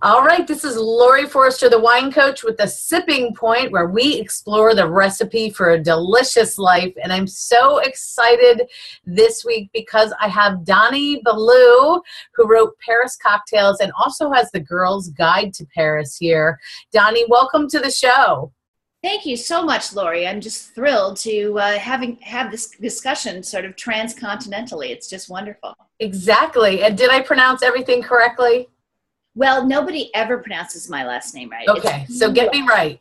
All right, this is Laurie Forrester, the wine coach with the Sipping Point, where we explore the recipe for a delicious life. And I'm so excited this week because I have Doni Belau, who wrote Paris Cocktails and also has the Girl's Guide to Paris here. Doni, welcome to the show. Thank you so much, Laurie. I'm just thrilled to have this discussion sort of transcontinentally. It's just wonderful. Exactly. And did I pronounce everything correctly? Well, nobody ever pronounces my last name right. Okay, so get me right.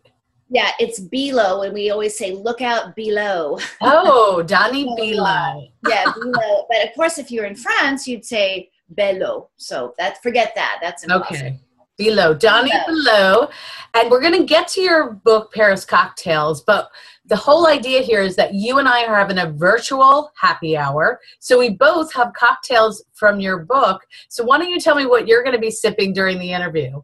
Yeah, it's Belau, and we always say, look out below. Oh, Doni Belau. Yeah, Belau. But of course, if you're in France, you'd say Belau. So forget that. That's impossible. Okay. Belau, Doni Belau. And we're going to get to your book, Paris Cocktails, but the whole idea here is that you and I are having a virtual happy hour. So we both have cocktails from your book. So why don't you tell me what you're going to be sipping during the interview?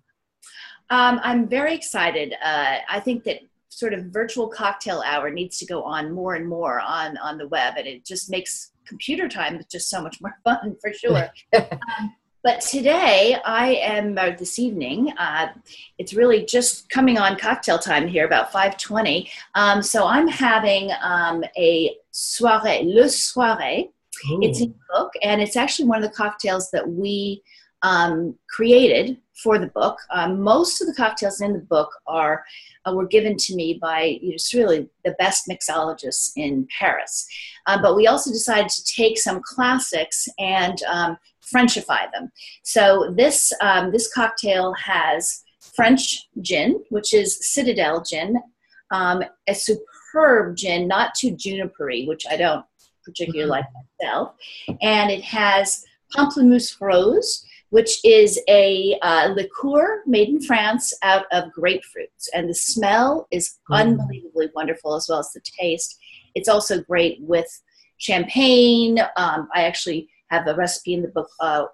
I'm very excited. I think that sort of virtual cocktail hour needs to go on more and more on the web, and it just makes computer time just so much more fun, for sure. But today this evening, it's really just coming on cocktail time here, about 5:20. So I'm having a soirée, le soirée. Ooh. It's in the book, and it's actually one of the cocktails that we created for the book. Most of the cocktails in the book were given to me by just really the best mixologists in Paris. But we also decided to take some classics and Frenchify them. So this cocktail has French gin, which is Citadel gin, a superb gin, not too junipery, which I don't particularly like myself. And it has Pamplemousse Rose, which is a liqueur made in France out of grapefruits. And the smell is unbelievably wonderful, as well as the taste. It's also great with champagne. I actually have a recipe in the book,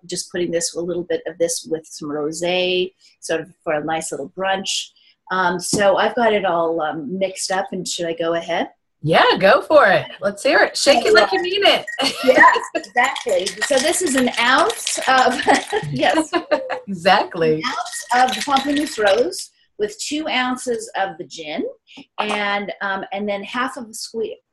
just putting a little bit of this with some rosé, sort of for a nice little brunch. So I've got it all mixed up, and should I go ahead? Yeah, go for it. Let's hear it. Shake it like you mean it. Yes, exactly. So this is an ounce of, yes. Exactly. An ounce of the Pamplemousse Rose with 2 ounces of the gin, and then half of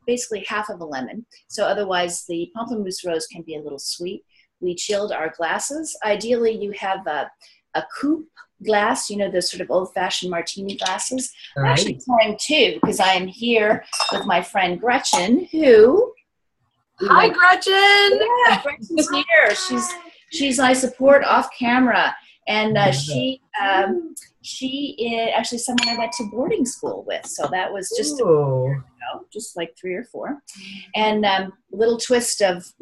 basically half of a lemon. So otherwise the Pamplemousse Rose can be a little sweet. We chilled our glasses. Ideally you have a coupe glass, the sort of old-fashioned martini glasses. Right. I'm actually pouring 2 because I am here with my friend Gretchen, who... Hi, Gretchen! Yeah, Gretchen's here. She's my support off camera. And she is actually someone I went to boarding school with. So that was just a year ago, just like 3 or 4. And little twist of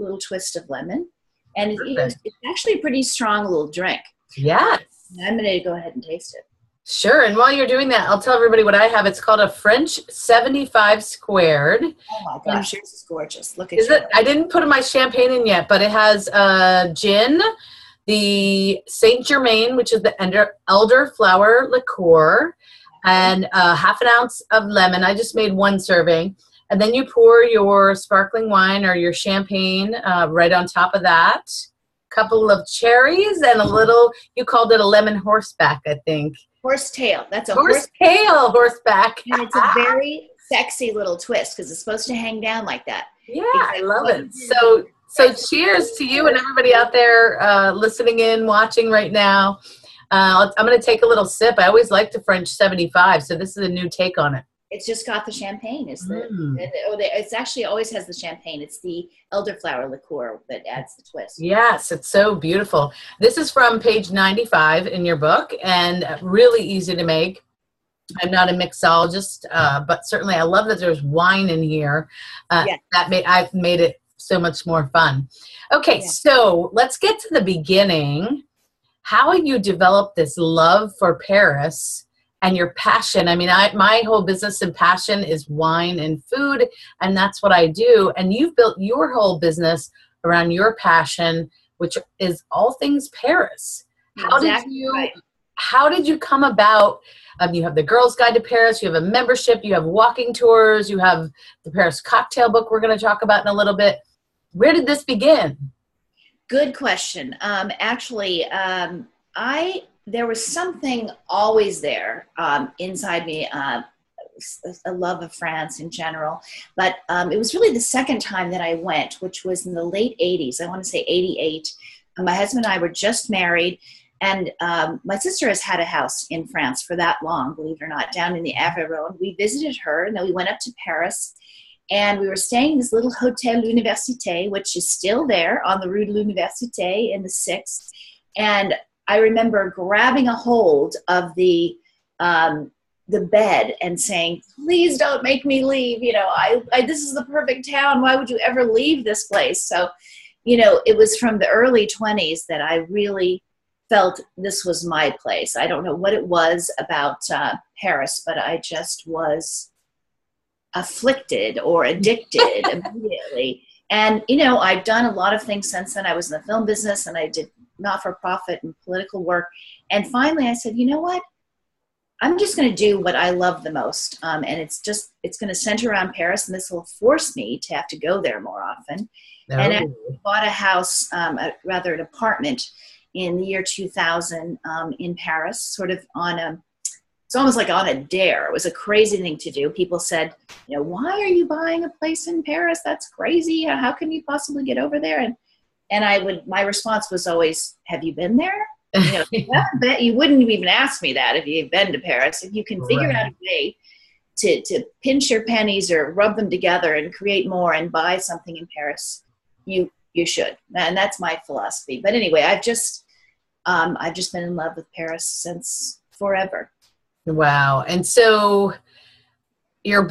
lemon. And it's actually a pretty strong little drink. Yes. I'm going to go ahead and taste it. Sure. And while you're doing that, I'll tell everybody what I have. It's called a French 75 squared. Oh my gosh, this is gorgeous. Look at it. I didn't put my champagne in yet, but it has gin, the Saint Germain, which is the elderflower liqueur, and half an ounce of lemon. I just made 1 serving. And then you pour your sparkling wine or your champagne right on top of that. Couple of cherries and a little, you called it a lemon horseback, I think. Horsetail. That's a horseback. And it's a very sexy little twist because it's supposed to hang down like that. Yeah, I love it. So cheers to you and everybody out there listening in, watching right now. I'm going to take a little sip. I always like the French 75, so this is a new take on it. It's just got the champagne. It's actually always has the champagne. It's the elderflower liqueur that adds the twist. Yes, it's so beautiful. This is from page 95 in your book, and really easy to make. I'm not a mixologist, but certainly I love that there's wine in here. Yes. I've made it so much more fun. Okay, So let's get to the beginning. How you developed this love for Paris and your passion. I mean, my whole business and passion is wine and food, and that's what I do. And you've built your whole business around your passion, which is all things Paris. How did you come about? You have the Girl's Guide to Paris, you have a membership, you have walking tours, you have the Paris cocktail book we're going to talk about in a little bit. Where did this begin? Good question. Actually, There was something always there inside me, a love of France in general. But it was really the second time that I went, which was in the late 80s. I want to say 88. My husband and I were just married. And my sister has had a house in France for that long, believe it or not, down in the Aveyron. We visited her, and then we went up to Paris. And we were staying in this little Hotel L'Université, which is still there on the Rue de l'Université in the 6th. And I remember grabbing a hold of the bed and saying, please don't make me leave. This is the perfect town. Why would you ever leave this place? So, it was from the early 20s that I really felt this was my place. I don't know what it was about Paris, but I just was afflicted or addicted immediately. And, I've done a lot of things since then. I was in the film business and I did not-for-profit and political work. And finally I said, you know what? I'm just going to do what I love the most. And it's going to center around Paris, and this will force me to have to go there more often. Oh. And I bought a house, an apartment in the year 2000 in Paris, sort of it's almost like on a dare. It was a crazy thing to do. People said, why are you buying a place in Paris? That's crazy. How can you possibly get over there? And my response was always, have you been there? You wouldn't even ask me that if you've been to Paris. If you can figure out a way to pinch your pennies or rub them together and create more and buy something in Paris, you should. And that's my philosophy. But anyway, I've just been in love with Paris since forever. Wow. And so your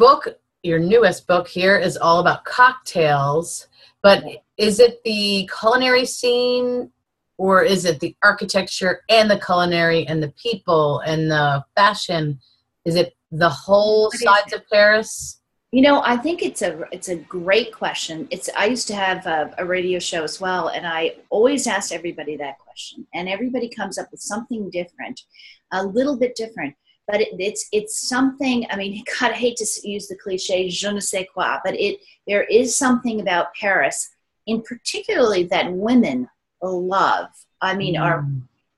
newest book here is all about cocktails, but is it the culinary scene, or is it the architecture and the culinary and the people and the fashion? Is it the whole sides of Paris? I think it's a great question. I used to have a radio show as well, and I always asked everybody that question, and everybody comes up with something different, a little bit different. But it's something. I mean, God, I hate to use the cliche "je ne sais quoi," but there is something about Paris, in particularly that women love. I mean,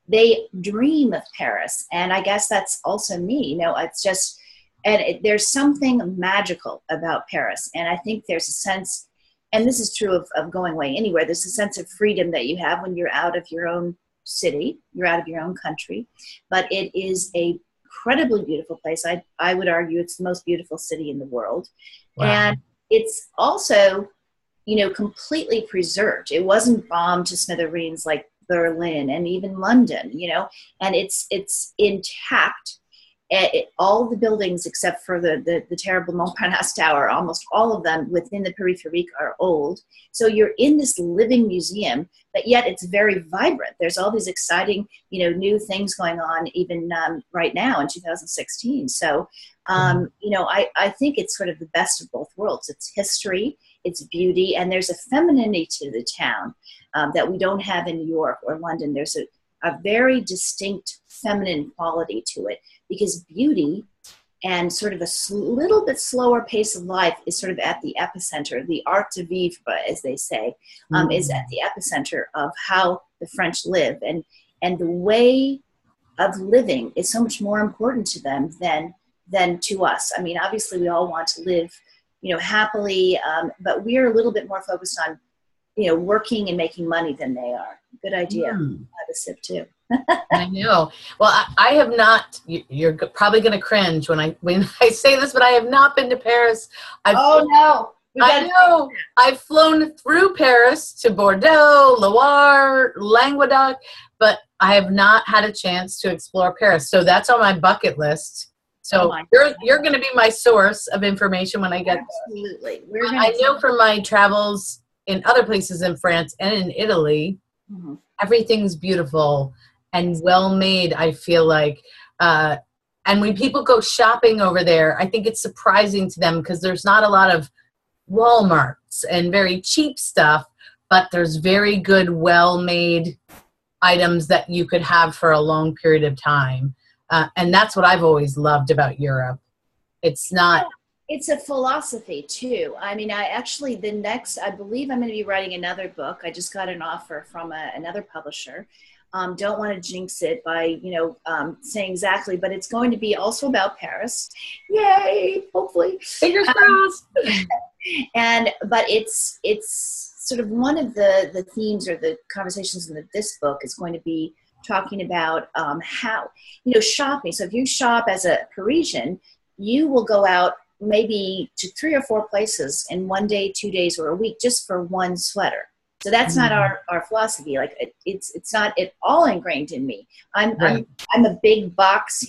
they dream of Paris, and I guess that's also me. It's just, there's something magical about Paris, and I think there's a sense, and this is true of going away anywhere. There's a sense of freedom that you have when you're out of your own city, you're out of your own country, but it is a incredibly beautiful place. I would argue it's the most beautiful city in the world. Wow. And it's also, completely preserved. It wasn't bombed to smithereens like Berlin and even London, and it's intact. All the buildings except for the terrible Montparnasse Tower, almost all of them within the Périphérique are old. So you're in this living museum, but yet it's very vibrant. There's all these exciting, new things going on even right now in 2016. So, I think it's sort of the best of both worlds. It's history, it's beauty, and there's a femininity to the town that we don't have in New York or London. There's a very distinct feminine quality to it, because beauty and sort of a little bit slower pace of life is sort of at the epicenter. The art de vivre, as they say, is at the epicenter of how the French live. And the way of living is so much more important to them than to us. I mean, obviously we all want to live, happily, but we're a little bit more focused on, working and making money than they are. Good idea. Have a sip too. I know. Well, I have not. You're probably going to cringe when I say this, but I have not been to Paris. I know. I've flown through Paris to Bordeaux, Loire, Languedoc, but I have not had a chance to explore Paris. So that's on my bucket list. So you're going to be my source of information when I get there. Absolutely. I know from my travels in other places in France and in Italy, everything's beautiful and well made, I feel like. And when people go shopping over there, I think it's surprising to them because there's not a lot of Walmarts and very cheap stuff, but there's very good, well-made items that you could have for a long period of time. And that's what I've always loved about Europe. It's a philosophy too. I mean, I believe I'm going to be writing another book. I just got an offer from another publisher Don't want to jinx it by, saying exactly, but it's going to be also about Paris. Yay, hopefully. Fingers crossed. But it's sort of one of the themes or the conversations in this book is going to be talking about how, shopping. So if you shop as a Parisian, you will go out maybe to 3 or 4 places in 1 day, 2 days, or a week just for one sweater. So that's not our philosophy. Like it's not at all ingrained in me. I'm a big box,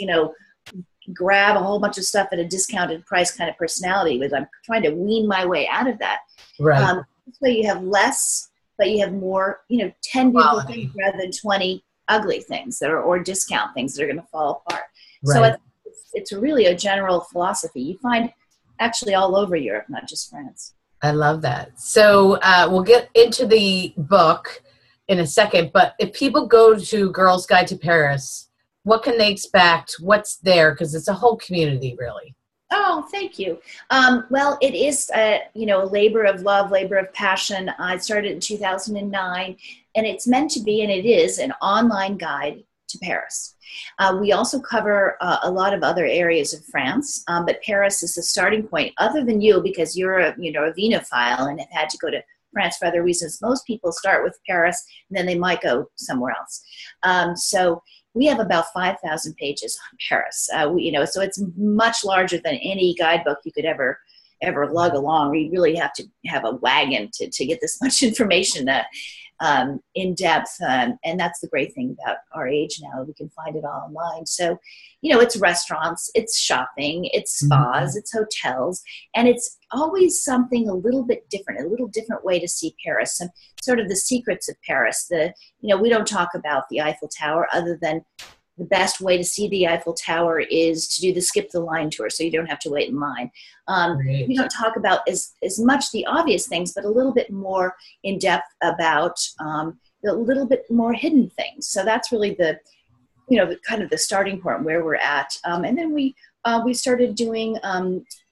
grab a whole bunch of stuff at a discounted price kind of personality. With I'm trying to wean my way out of that. Right. This way you have less, but you have more. 10 beautiful things rather than 20 ugly things or discount things that are going to fall apart. Right. So it's really a general philosophy you find actually all over Europe, not just France. I love that. So we'll get into the book in a second, but if people go to Girls Guide to Paris, what can they expect? What's there? Because it's a whole community, really. Oh, thank you. Well, it is, a labor of love, labor of passion. I started in 2009, and it's meant to be, and it is, an online guide to Paris. We also cover a lot of other areas of France, but Paris is the starting point. Other than you, because you're a Vinophile and have had to go to France for other reasons, most people start with Paris, and then they might go somewhere else. So we have about 5,000 pages on Paris. So it's much larger than any guidebook you could ever lug along. We really have to have a wagon to get this much information in depth. And that's the great thing about our age now. We can find it all online. So, it's restaurants, it's shopping, it's spas, it's hotels, and it's always something a little bit different, a little different way to see Paris. And sort of the secrets of Paris. We don't talk about the Eiffel Tower other than the best way to see the Eiffel Tower is to do the skip the line tour, so you don't have to wait in line. We don't talk about as much the obvious things, but a little bit more in depth about a little bit more hidden things. So that's really the kind of the starting point where we're at. And then we started doing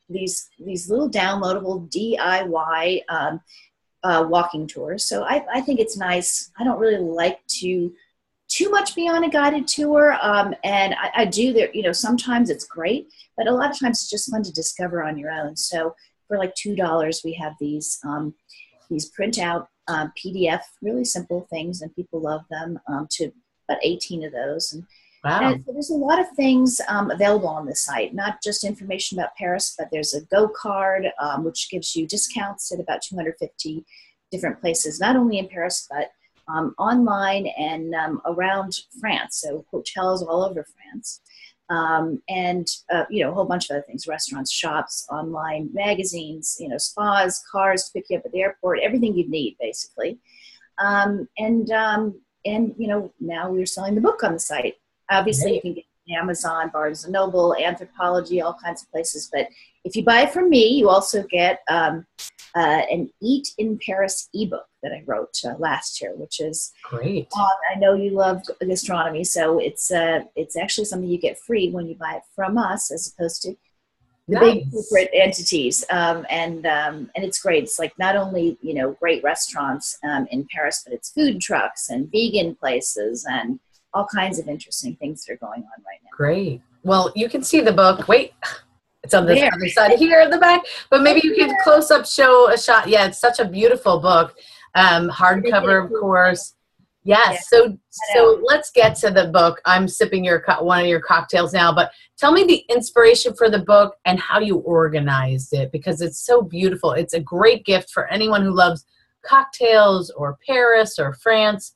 these little downloadable DIY walking tours. So I think it's nice. I don't really like too much be on a guided tour, and I do there. Sometimes it's great, but a lot of times it's just fun to discover on your own. So for like $2, we have these print-out PDF, really simple things, and people love them. To about 18 of those, and so there's a lot of things available on the site. Not just information about Paris, but there's a Go card, which gives you discounts at about 250 different places, not only in Paris but online and around France, so hotels all over France, and a whole bunch of other things: restaurants, shops, online magazines, spas, cars to pick you up at the airport, everything you'd need basically. And now we're selling the book on the site. Obviously, you can get it on Amazon, Barnes & Noble, Anthropology, all kinds of places. But if you buy it from me, you also get an Eat in Paris ebook that I wrote last year, which is great. I know you love gastronomy, so it's actually something you get free when you buy it from us, as opposed to the big corporate entities. And it's great. It's like not only great restaurants in Paris, but it's food trucks and vegan places and all kinds of interesting things that are going on right now. Great. Well, you can see the book. Wait, it's on this other side here in the back, but maybe you can close up show a shot. Yeah, it's such a beautiful book. Hardcover, of course. Yes. Yeah. So let's get to the book. I'm sipping one of your cocktails now, but tell me the inspiration for the book and how you organized it, because it's so beautiful. It's a great gift for anyone who loves cocktails or Paris or France.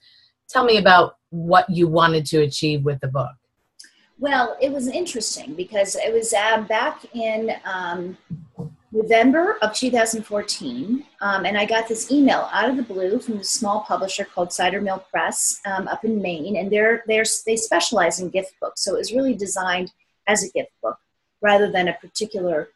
Tell me about what you wanted to achieve with the book. Well, it was interesting because it was back in November of 2014, and I got this email out of the blue from a small publisher called Cider Mill Press up in Maine, and they specialize in gift books, so it was really designed as a gift book rather than a particular.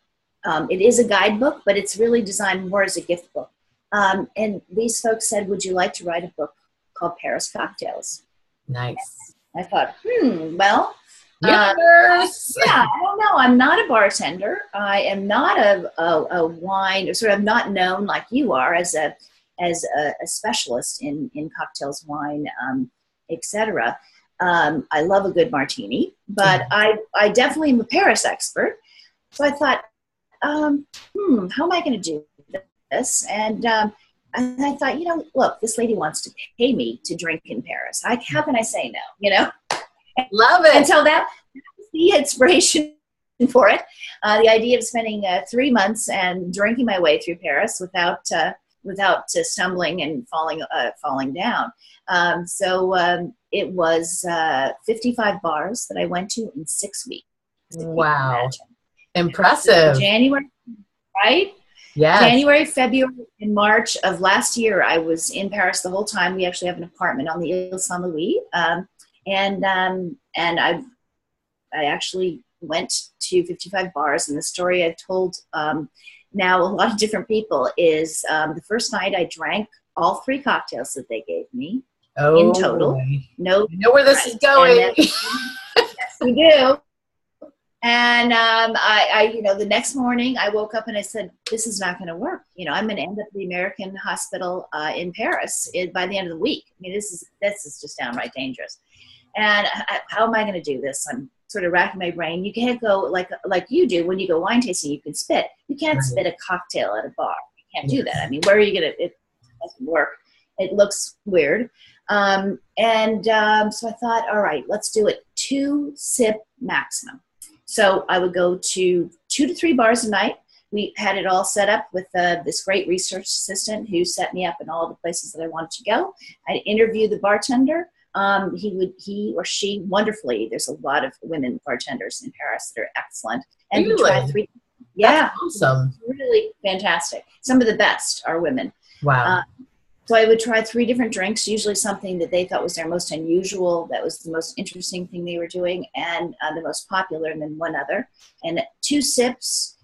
It is a guidebook, but it's really designed more as a gift book. And these folks said, "Would you like to write a book called Paris Cocktails?" Nice. I thought, well. Yes. Yeah, I don't know. I'm not a bartender. I am not a wine, or sort of not known like you are as a specialist in cocktails, wine, etc. I love a good martini, but I definitely am a Paris expert. So I thought, how am I going to do this? And I thought, look, this lady wants to pay me to drink in Paris. How can I say no, Love it. And so that was the inspiration for it. The idea of spending 3 months and drinking my way through Paris without stumbling and falling down. It was 55 bars that I went to in 6 weeks. Wow. Impressive. January, right? Yes. January, February, and March of last year, I was in Paris the whole time. We actually have an apartment on the Ile Saint-Louis. And I actually went to 55 bars. And the story I've told now a lot of different people is the first night I drank all 3 cocktails that they gave me in total. Boy. No, I know where this is going. Yes, we do. And the next morning I woke up and I said, this is not going to work. I'm going to end up at the American hospital in Paris by the end of the week. I mean, this is just downright dangerous. And how am I going to do this? I'm sort of racking my brain. You can't go like you do when you go wine tasting. You can spit. You can't spit a cocktail at a bar. You can't do that. I mean, where are you going to? It doesn't work. It looks weird. So I thought, all right, let's do it 2 sip maximum. So I would go to 2 to 3 bars a night. We had it all set up with this great research assistant who set me up in all the places that I wanted to go. I'd interview the bartender. He or she wonderfully. There's a lot of women bartenders in Paris that are excellent. And really? We try 3. Yeah, that's awesome. Really fantastic. Some of the best are women. Wow. So I would try 3 different drinks, usually something that they thought was their most unusual, that was the most interesting thing they were doing, and the most popular, and then one other. And 2 sips,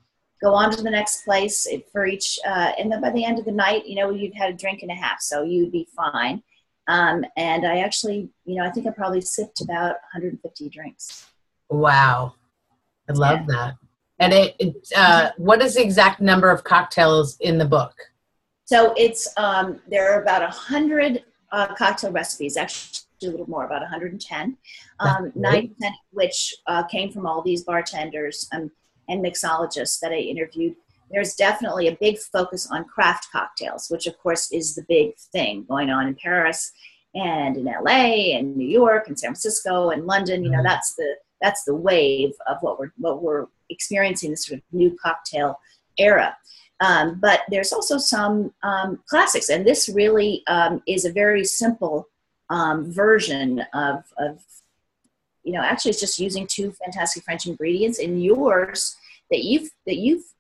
go on to the next place for each, and then by the end of the night, you'd had a drink and a half, so you'd be fine. And I actually, I think I probably sipped about 150 drinks. Wow. I love that. And what is the exact number of cocktails in the book? So it's, there are about 100 cocktail recipes, actually a little more, about 110, 90% of which came from all these bartenders and mixologists that I interviewed. There's definitely a big focus on craft cocktails, which of course is the big thing going on in Paris and in LA and New York and San Francisco and London. That's the wave of what we're experiencing, this sort of new cocktail era. But there's also some classics, and this really is a very simple version of actually it's just using 2 fantastic French ingredients. And yours that you've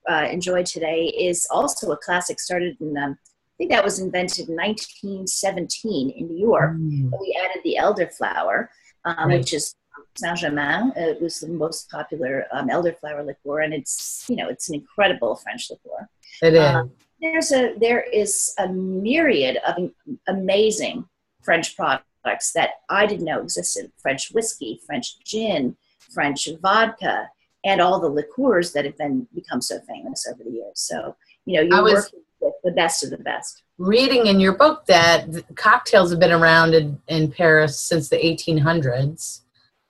enjoyed today is also a classic. Started in I think that was invented in 1917 in New York. We added the elderflower, which is Saint-Germain. It was the most popular elderflower liqueur, and it's an incredible French liqueur. It is. There is a myriad of amazing French products that I didn't know existed. French whiskey, French gin, French vodka, and all the liqueurs that have become so famous over the years. So, you're working with the best of the best. Reading in your book that cocktails have been around in Paris since the 1800s.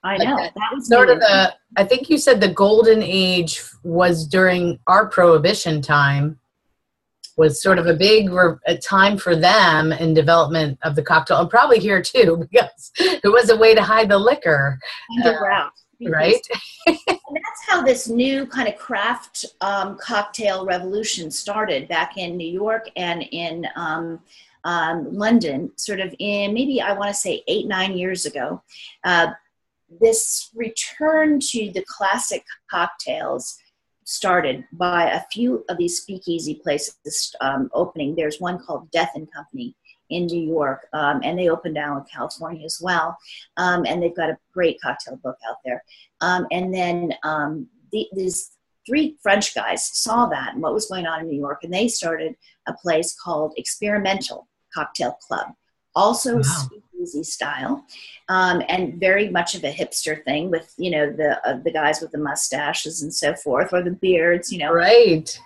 I know. That was sort of I think you said the golden age was during our Prohibition time, was sort of a time for them in development of the cocktail, and probably here too, because it was a way to hide the liquor. Underground. Right? And that's how this new kind of craft cocktail revolution started back in New York and in London, sort of in maybe I want to say 8-9 years ago. This return to the classic cocktails started by a few of these speakeasy places opening. There's one called Death and Company in New York, and they opened down in California as well. And they've got a great cocktail book out there. And then these 3 French guys saw that and what was going on in New York, and they started a place called Experimental Cocktail Club. Also speakeasy style, and very much of a hipster thing with, the guys with the mustaches and so forth, or the beards, Right.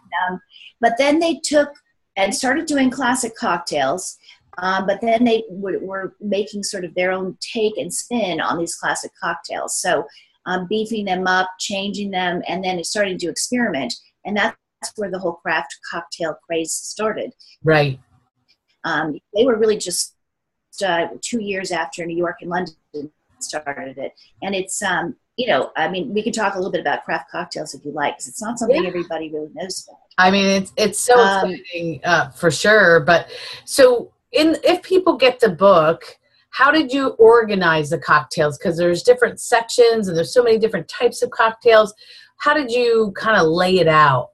But then they took and started doing classic cocktails, But then they were making sort of their own take and spin on these classic cocktails. So beefing them up, changing them, and then starting to experiment. And that's where the whole craft cocktail craze started. Right. They were really just 2 years after New York and London started it. And it's, you know, I mean, we can talk a little bit about craft cocktails if you like, because it's not something everybody really knows about. I mean, it's so exciting for sure. But so if people get the book, how did you organize the cocktails? Because there's different sections and there's so many different types of cocktails. How did you kind of lay it out?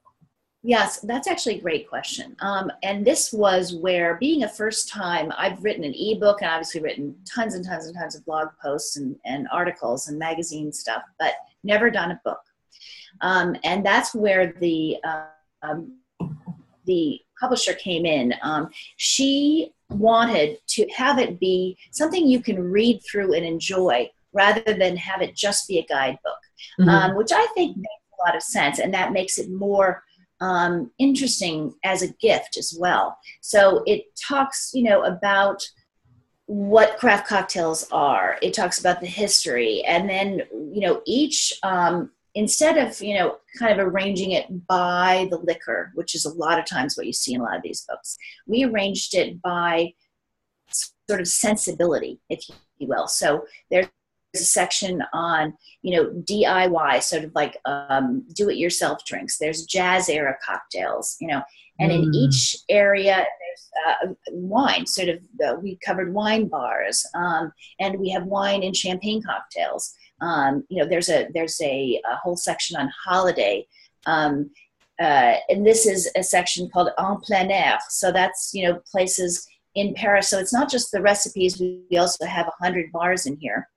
Yes, that's actually a great question. And this was where, being a first time, I've written an ebook and obviously written tons and tons and tons of blog posts and articles and magazine stuff, but never done a book. And that's where the publisher came in. She wanted to have it be something you can read through and enjoy rather than have it just be a guidebook, which I think makes a lot of sense. And that makes it more interesting as a gift as well. So it talks, you know, about what craft cocktails are. It talks about the history, and then, you know, each, instead of, you know, kind of arranging it by the liquor, which is a lot of times what you see in a lot of these books, we arranged it by sort of sensibility, if you will. So there's a section on, you know, DIY, sort of like do-it-yourself drinks. There's jazz era cocktails, you know, and in each area there's wine. Sort of, we covered wine bars, and we have wine and champagne cocktails. You know, there's a whole section on holiday, and this is a section called en plein air. So that's, you know, places in Paris. So it's not just the recipes. We also have 100 bars in here.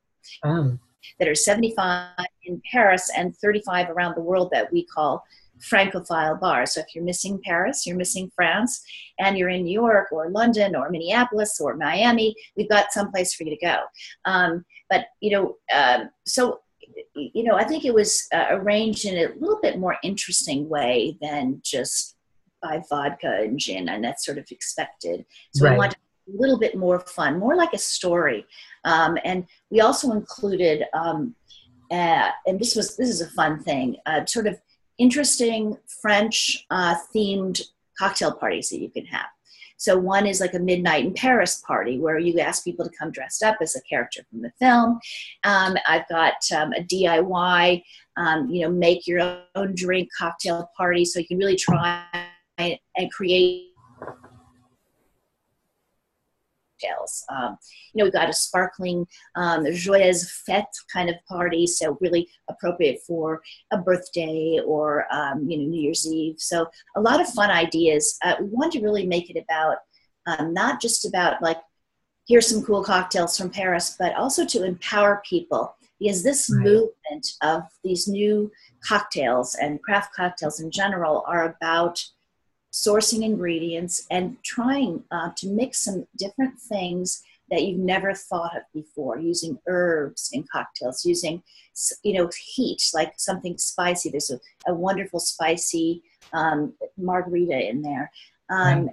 That are 75 in Paris and 35 around the world that we call Francophile bars. So if you're missing Paris, you're missing France, and you're in New York or London or Minneapolis or Miami, we've got someplace for you to go. But, you know, so, you know, I think it was arranged in a little bit more interesting way than just by vodka and gin, and that's sort of expected. So we wanted a little bit more fun, more like a story. And we also included, and this is a fun thing, sort of interesting French themed cocktail parties that you can have. So one is like a midnight in Paris party where you ask people to come dressed up as a character from the film. I've got a DIY, you know, make your own drink cocktail party, so you can really try and create cocktails. You know, we've got a sparkling joyeuse fête kind of party, so really appropriate for a birthday or, you know, New Year's Eve. So a lot of fun ideas. We want to really make it about not just about like, here's some cool cocktails from Paris, but also to empower people, because this movement of these new cocktails and craft cocktails in general are about sourcing ingredients and trying to mix some different things that you've never thought of before, using herbs in cocktails, using, you know, heat, like something spicy. There's a wonderful spicy margarita in there. And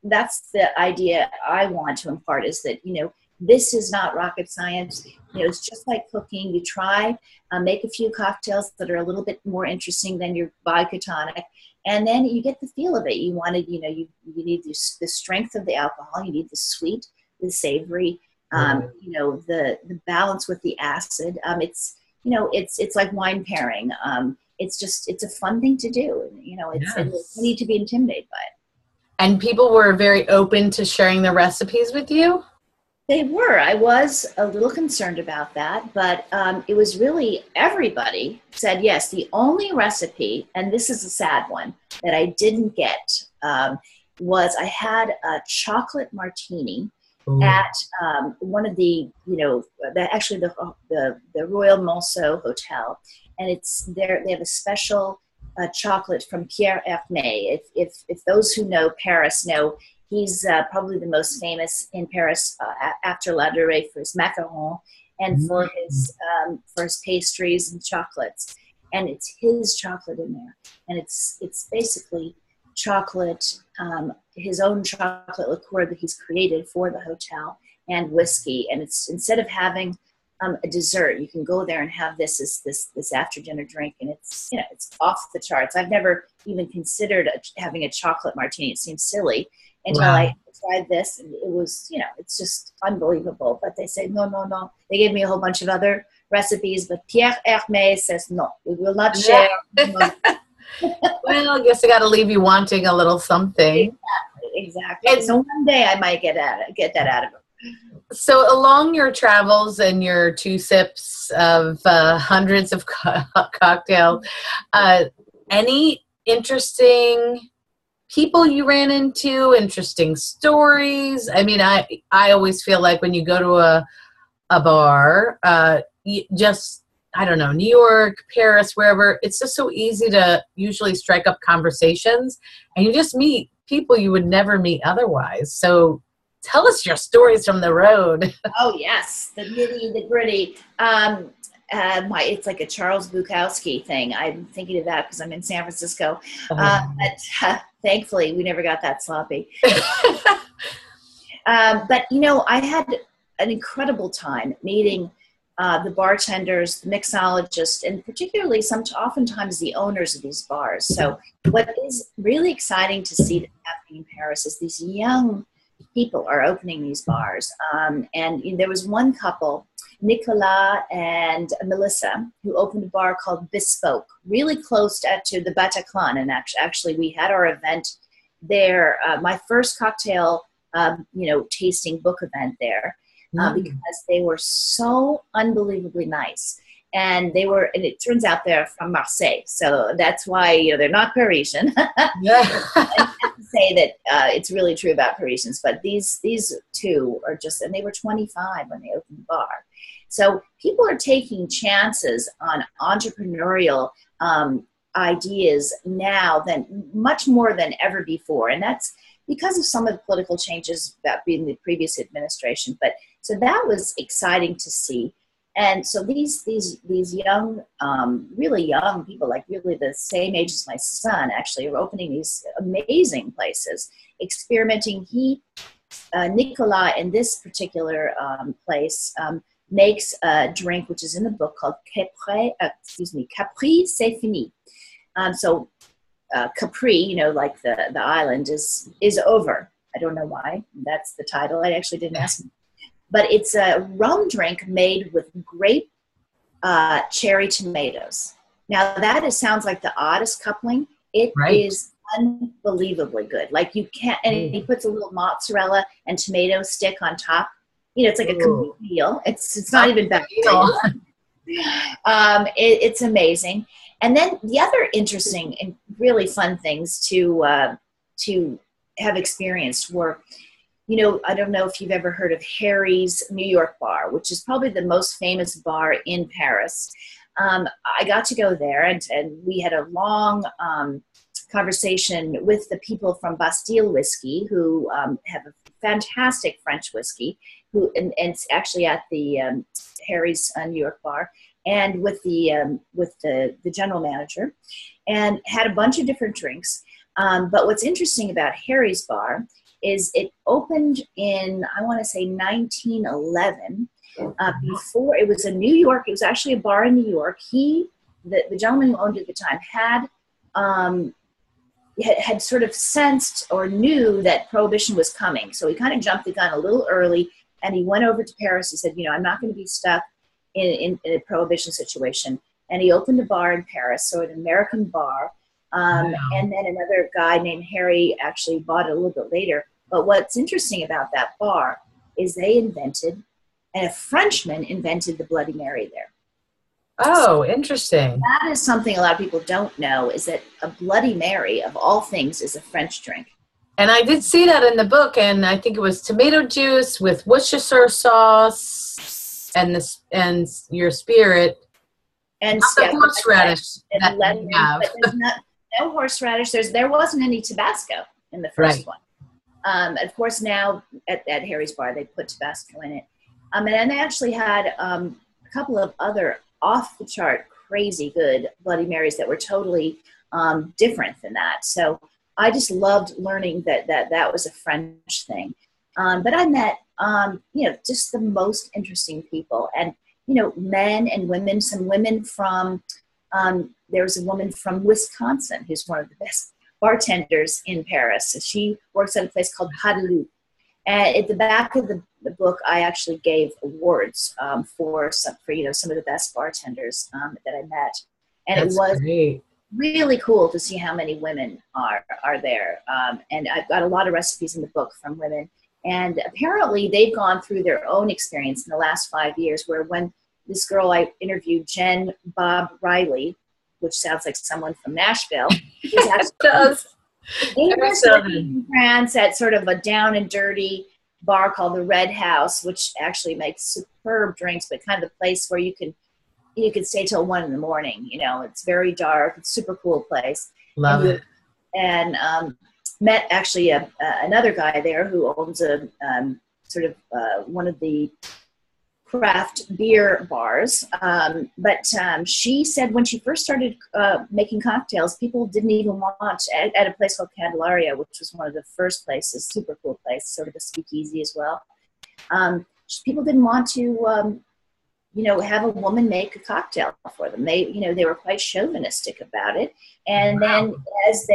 that's the idea I want to impart, is that, you know, this is not rocket science. You know, it's just like cooking. You try, make a few cocktails that are a little bit more interesting than your vodka tonic, and then you get the feel of it. You want to, you know, you need the strength of the alcohol. You need the sweet, the savory, you know, the balance with the acid. It's, you know, it's like wine pairing. It's a fun thing to do. You know, you need to be intimidated by it. And people were very open to sharing the recipes with you? They were. I was a little concerned about that, but it was really, everybody said yes. The only recipe, and this is a sad one, that I didn't get was I had a chocolate martini at one of the, you know, the Royal Monceau Hotel, and it's there. They have a special chocolate from Pierre Hermé. If those who know Paris know, he's probably the most famous in Paris after La Durée for his macarons and for his pastries and chocolates. And it's his chocolate in there. And it's basically chocolate his own chocolate liqueur that he's created for the hotel, and whiskey. And it's, instead of having a dessert, you can go there and have this as this after dinner drink, and it's, it's off the charts. I've never even considered having a chocolate martini. It seems silly until I tried this, and it was, it's just unbelievable. But they say no, no, no. They gave me a whole bunch of other recipes, but Pierre Hermé says no, we will not share. Well, I guess I got to leave you wanting a little something. Exactly. And so one day I might get that out of him. So along your travels and your 2 sips of hundreds of cocktails, any interesting people you ran into, interesting stories? I mean, I always feel like when you go to a bar, I don't know, New York, Paris, wherever, it's just so easy to usually strike up conversations, and you just meet people you would never meet otherwise. So tell us your stories from the road. Oh, yes. The nitty, the gritty. It's like a Charles Bukowski thing. I'm thinking of that because I'm in San Francisco. But thankfully, we never got that sloppy. But, I had an incredible time meeting the bartenders, the mixologists, and particularly oftentimes the owners of these bars. So what is really exciting to see that's happening in Paris is these young people are opening these bars. And there was one couple, Nicolas and Melissa, who opened a bar called Bespoke, really close to the Bataclan. And actually, we had our event there, my first cocktail, tasting book event there. Because they were so unbelievably nice. And it turns out they're from Marseille. So that's why, they're not Parisian. Yeah. And to say that it's really true about Parisians, but these 2 are and they were 25 when they opened the bar. So people are taking chances on entrepreneurial ideas now much more than ever before. And that's because of some of the political changes that being the previous administration. But so that was exciting to see. And so these young, really young people, like really the same age as my son, actually are opening these amazing places, experimenting. Nicolas in this particular place makes a drink, which is in the book, called Capri, c'est fini. Capri, like the island is over. I don't know why. That's the title. I actually didn't ask him. But it's a rum drink made with grape cherry tomatoes. Now that sounds like the oddest coupling. It is unbelievably good. Like you can't, and he puts a little mozzarella and tomato stick on top. It's like a complete meal. It's not even bad. It's amazing. And then the other interesting and really fun things to have experienced were, I don't know if you've ever heard of Harry's New York bar, which is probably the most famous bar in Paris. I got to go there, and we had a long conversation with the people from Bastille Whiskey, who have a fantastic French whiskey, and it's actually at the Harry's New York bar, and with the general manager, and had a bunch of different drinks. But what's interesting about Harry's bar is it opened in, I want to say 1911. Before, it was in New York. It was actually a bar in New York. The gentleman who owned it at the time had sort of sensed or knew that Prohibition was coming. So he kind of jumped the gun a little early, and he went over to Paris. He said, I'm not going to be stuck in a Prohibition situation. And he opened a bar in Paris, so an American bar. And then another guy named Harry actually bought it a little bit later. But what's interesting about that bar is a Frenchman invented the Bloody Mary there. Oh, interesting. That is something a lot of people don't know, is that a Bloody Mary, of all things, is a French drink. And I did see that in the book, and I think it was tomato juice with Worcestershire sauce and your spirit. And horseradish. But there's no horseradish. There wasn't any Tabasco in the first one. Of course, now at Harry's bar, they put Tabasco in it. And then they actually had a couple of other off-the-chart, crazy good Bloody Marys that were totally different than that. So I just loved learning that was a French thing. But I met, just the most interesting people, and, men and women, some women from, there was a woman from Wisconsin who's one of the best bartenders in Paris. She works at a place called Hadelou. And at the back of the book, I actually gave awards for some of the best bartenders that I met. And That's it was great. really cool to see how many women are there. And I've got a lot of recipes in the book from women. And apparently they've gone through their own experience in the last 5 years, where when this girl I interviewed, Jen Bob Riley, which sounds like someone from Nashville, It does. English in France at sort of a down and dirty bar called the Red House, which actually makes superb drinks, but kind of a place where you can stay till 1 a.m. It's very dark. It's a super cool place. Love it. And met actually another guy there who owns a one of the craft beer bars. But she said when she first started making cocktails, people didn't even want, at a place called Candelaria, which was one of the first places, super cool place, sort of a speakeasy as well. People didn't want to, have a woman make a cocktail for them. They were quite chauvinistic about it. And then as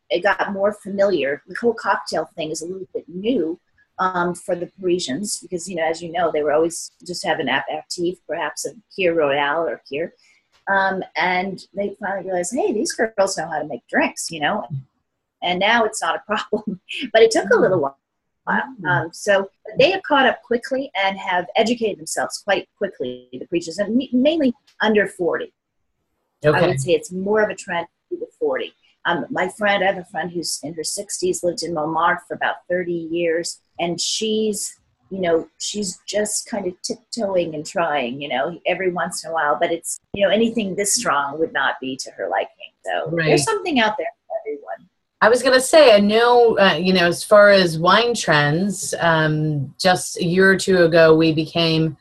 it got more familiar, the whole cocktail thing is a little bit new for the Parisians, because, as you know, they were always just have an aperitif, perhaps a Kir Royale or Kir. And they finally realized, hey, these girls know how to make drinks, and now it's not a problem. But it took a little while. So they have caught up quickly and have educated themselves quite quickly, the Parisians, and mainly under 40. Okay. I would say it's more of a trend to 40. I have a friend who's in her 60s, lived in Montmartre for about 30 years, and she's just kind of tiptoeing and trying, every once in a while, but it's, anything this strong would not be to her liking. So There's something out there for everyone. I was going to say, I know, as far as wine trends, just a year or two ago, we became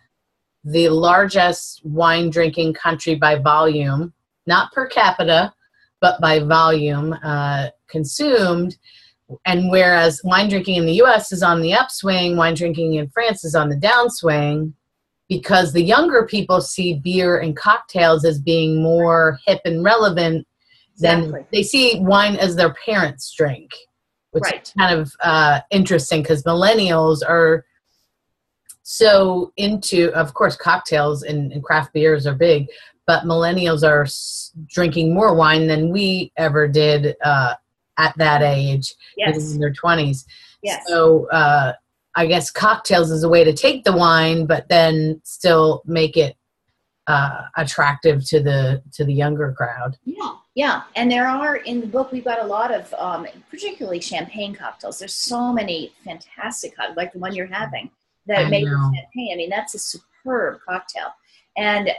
the largest wine drinking country by volume, not per capita, but by volume consumed. And whereas wine drinking in the U.S. is on the upswing, wine drinking in France is on the downswing, because the younger people see beer and cocktails as being more hip and relevant. Exactly. Then they see wine as their parents' drink, which is kind of interesting, because millennials are so into, of course, cocktails and craft beers are big, but millennials are drinking more wine than we ever did at that age, even in their 20s. Yes. So I guess cocktails is a way to take the wine, but then still make it attractive to the younger crowd. Yeah, and there are, in the book, we've got a lot of, particularly champagne cocktails. There's so many fantastic cocktails, like the one you're having, that are made with champagne. I mean, that's a superb cocktail. And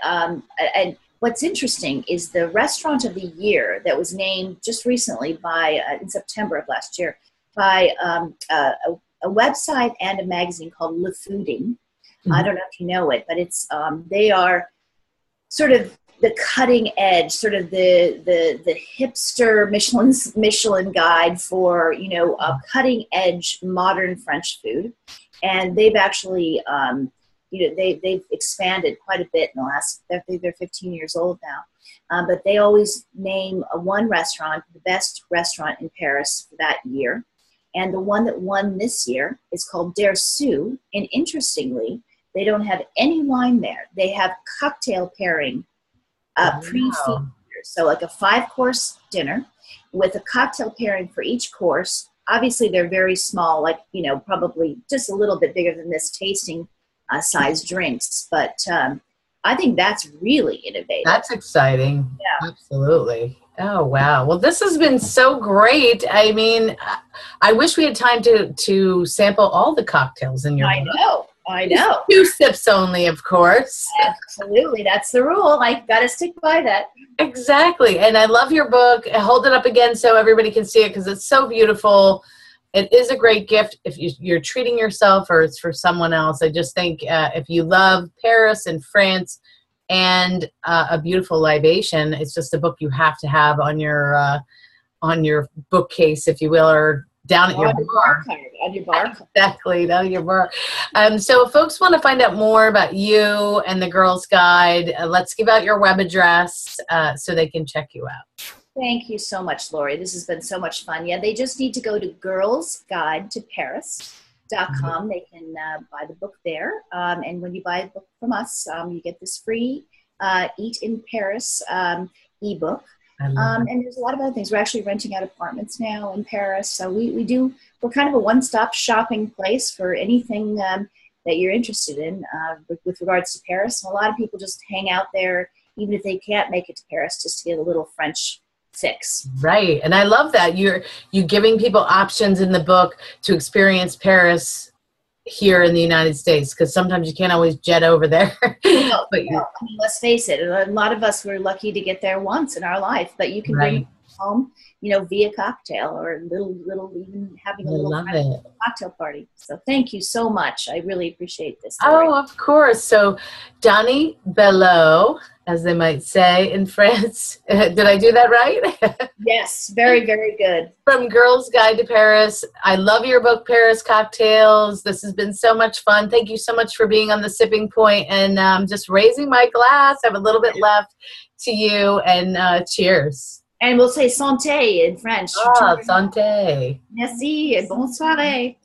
what's interesting is the restaurant of the year that was named just recently by, in September of last year, by a website and a magazine called Le Fooding. Mm-hmm. I don't know if you know it, but it's they are sort of the cutting edge, sort of the hipster Michelin guide for, cutting edge modern French food. And they've actually, they've expanded quite a bit in the last, they're 15 years old now. But they always name one restaurant, the best restaurant in Paris for that year. And the one that won this year is called Dersu. And interestingly, they don't have any wine there. They have cocktail pairing pre-feed. So like a 5-course dinner with a cocktail pairing for each course. Obviously, they're very small, like, probably just a little bit bigger than this tasting size drinks. But I think that's really innovative. That's exciting. Yeah. Absolutely. Oh, wow. Well, this has been so great. I mean, I wish we had time to sample all the cocktails in your book. I know. 2 sips only, of course. Absolutely. That's the rule. I got to stick by that. Exactly. And I love your book. Hold it up again so everybody can see it, because it's so beautiful. It is a great gift if you're treating yourself or it's for someone else. I just think if you love Paris and France and a beautiful libation, it's just a book you have to have on your on your bookcase, if you will, or down at your bar. On your bar. Exactly, down at your bar. So if folks want to find out more about you and the Girls Guide, let's give out your web address so they can check you out. Thank you so much, Laurie. This has been so much fun. Yeah, they just need to go to girlsguidetoparis.com. They can buy the book there. And when you buy a book from us, you get this free Eat in Paris ebook. And there's a lot of other things. We're actually renting out apartments now in Paris. So we're kind of a one-stop shopping place for anything that you're interested in with regards to Paris. And a lot of people just hang out there, even if they can't make it to Paris, just to get a little French fix. Right. And I love that. You're giving people options in the book to experience Paris here in the United States, because sometimes you can't always jet over there. No, I mean, let's face it, a lot of us were lucky to get there once in our life, but you can bring it home, via cocktail or little even having a little cocktail party. So thank you so much. I really appreciate this. Oh, of course. So Doni Belau, as they might say in France. Did I do that right? Yes, very, very good. From Girls Guide to Paris. I love your book, Paris Cocktails. This has been so much fun. Thank you so much for being on the Sipping Point, and just raising my glass. I have a little bit left to you, and cheers. And we'll say santé in French. Ah, santé. Merci et bonne soirée.